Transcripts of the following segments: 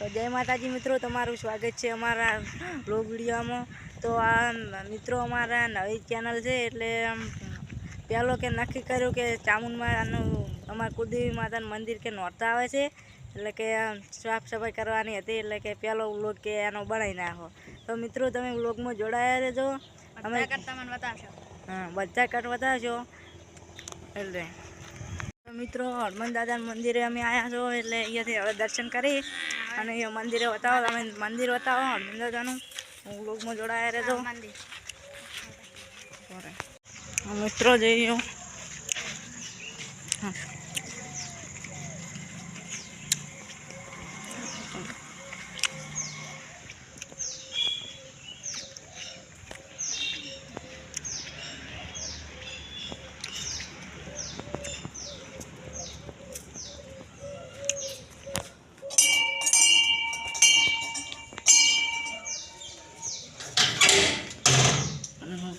तो जय माताजी मित्रों, तमारू स्वागत है अमरा ब्लॉग विडियो में। तो आ मित्रों अमरा नवी चेनल है एटले पहलो के नक्की कर्यु के चामुंड मातानु अमर कुलदेवी माता मंदिर के नोरता आवे छे एटले के साफ सफाई करवानी हती एटले के पहलो व्लॉग के एनो बनाई नाखो। तो मित्रों तमे व्लॉग में जोड़ाया रहेजो, अमे करता मन बतावशो। हां, बच्चा कट बतावशो एटले मित्रों हनुमान दादा मंदिरे अमे आया छो एटले अहींयाथी हवे दर्शन करी अने अहींया मंदिरे बतावो। तमे मंदिर बतावो हनुमान दादानुं, व्लॉग में जोड़ाया रहेजो। मित्रों जोईओ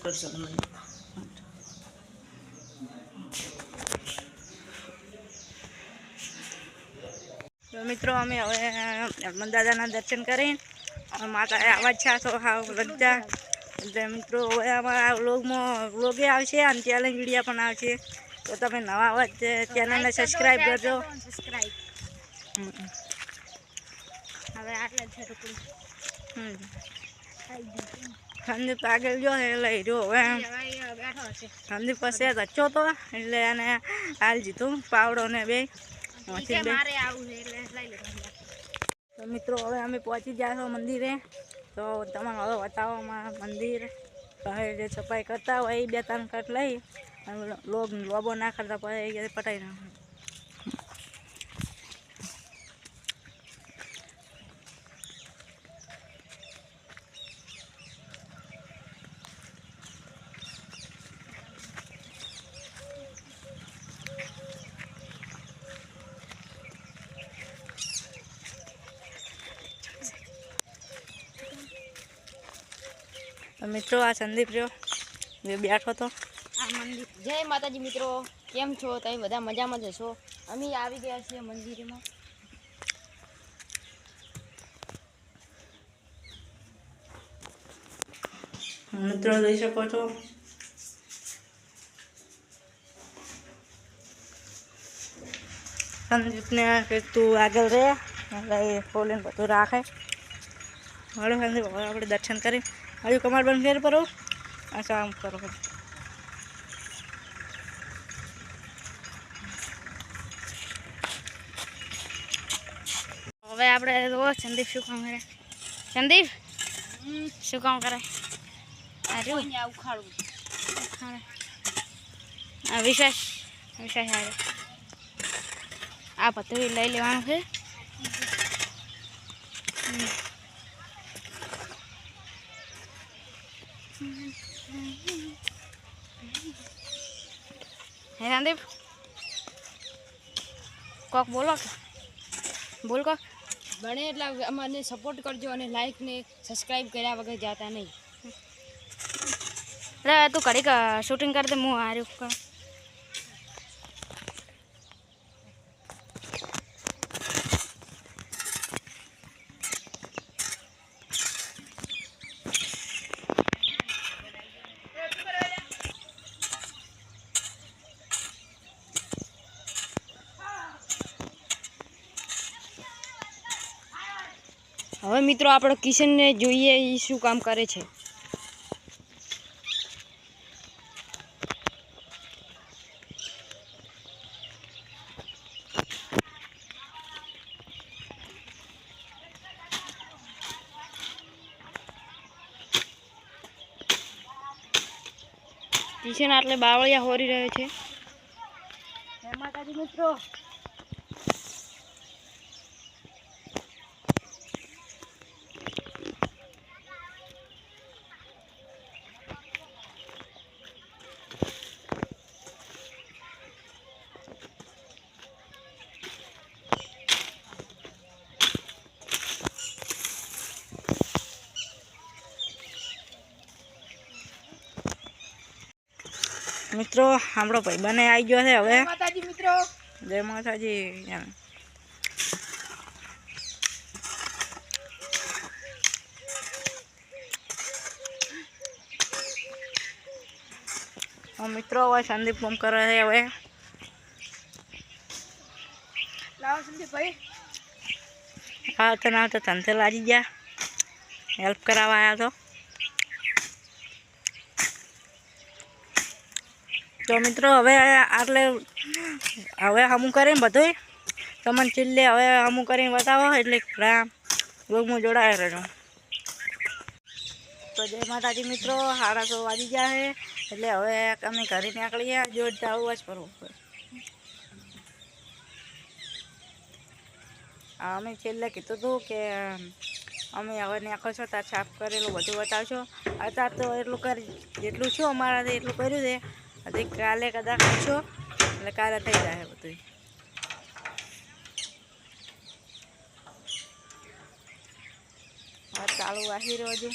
कर सकते। तो मित्रों अमे हवे हनुमान दादा दर्शन करी माता आवाज छा तो हाव लज्जा એટલે મિત્રો હવે અમારા વ્લોગે આવશે અને ચેલેન્જ વિડીયો પણ આવશે। તો તમે નવા આવા ચેનલને સબસ્ક્રાઇબ કરજો। હવે આટલા છે ટુકડી સંદીપ આગળ ગયો એટલે હીરો હવે બેઠો છે। સંદીપ પાસે ધચ્ચો તો એટલે એને હાલ જીધું પાવડો ને બે મારે આવું છે એટલે લઈ લે। તો મિત્રો હવે અમે પહોંચી ગયા છો મંદિરે। तो तमाम हवे बताओ मंदिर जे सफाई करता हो ए 2-3 कट लई लोग लोबो ना करता पड़े पटाई ना। तो मित्रों आ संदीप जो वे बैठो तो आ मंदिर। जय माताजी मित्रों, केम छो? तई बधा मजा में जशो। अमी आवी गया छे मंदिर में। मित्रों જોઈ શકો છો संदीप ने के तू आगल रे એટલે ફોલીને બધું રાખે। હળો સંદીપ હવે આપણે દર્શન કરી हजू कमर बंद फेर परो अच्छा आम करो। હવે આપણે તો સંદીપ શું કામ કરે? સંદીપ શું કામ કરે? આ જો અહીંયા ઉખાડું આ વિશેષ આ પતરી લઈ લેવાનું છે। हे संदीप कोक बोलो बोल कोक बने એટલે અમને સપોર્ટ કરજો અને લાઈક ને સબસ્ક્રાઇબ કર્યા વગર જાતા નહીં। રે તું ઘડીક શૂટિંગ કર દે હું આર્યો। હવે મિત્રો આપણો કિશન ને જોઈએ ઈ શું કામ કરે છે। કિશન આટલે બાવળિયા હોરી રહ્યો છે। જય માતાજી મિત્રો। मित्रों हमरो भाई बने आई गयो है। हवे माताजी मित्रों, जय माताजी। મિત્રો હવે સંદીપ ફોન કરે છે હવે લાવો સંદીપભાઈ આવતો ના આવતો ધંધે લાગી ગયા હેલ્પ કરાવવા આવ્યા તો મિત્રો હવે આટલે હવે હમું કરીને બધું તમને છેલ્લે હવે હમું કરીને બતાવો એટલે રોગમાં જોડાયા રહેજો તો જય માતાજી મિત્રો 6:30 વાગી ગયા છે એટલે હવે અમે ઘરે નીકળીએ જોડતા આવું જ કરવું અમે છેલ્લે કીધું હતું કે અમે હવે નીકળો છો ત્યાં સાફ કરેલું બધું બતાવશો અત્યારે તો એટલું જેટલું છું અમારાથી એટલું કર્યું છે હજી કાલે કદાચ કરશો એટલે કાલે થઈ જાય બધું હવે ચાલુ વાસી રહ્યો હજુ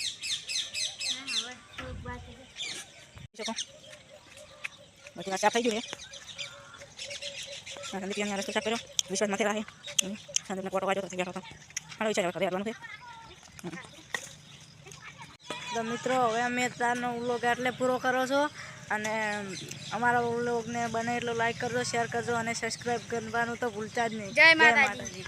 બધું આ સાફ થઈ ગયું છે સંદીપ રસ્તો સાફ કર્યો વિશ્વાસ નથી રાખે સંદીપને ફોટો વાંચો થઈ ગયા હતો મારો વિચાર હવે આવવાનું છે તો મિત્રો હવે અમે તારનો વ્લોગ એટલે પૂરો કરો છો અને અમારા વ્લોગને બને એટલો લાઈક કરજો શેર કરજો અને સબસ્ક્રાઈબ કરવાનું તો ભૂલતા જ નહીં. જય માતાજી.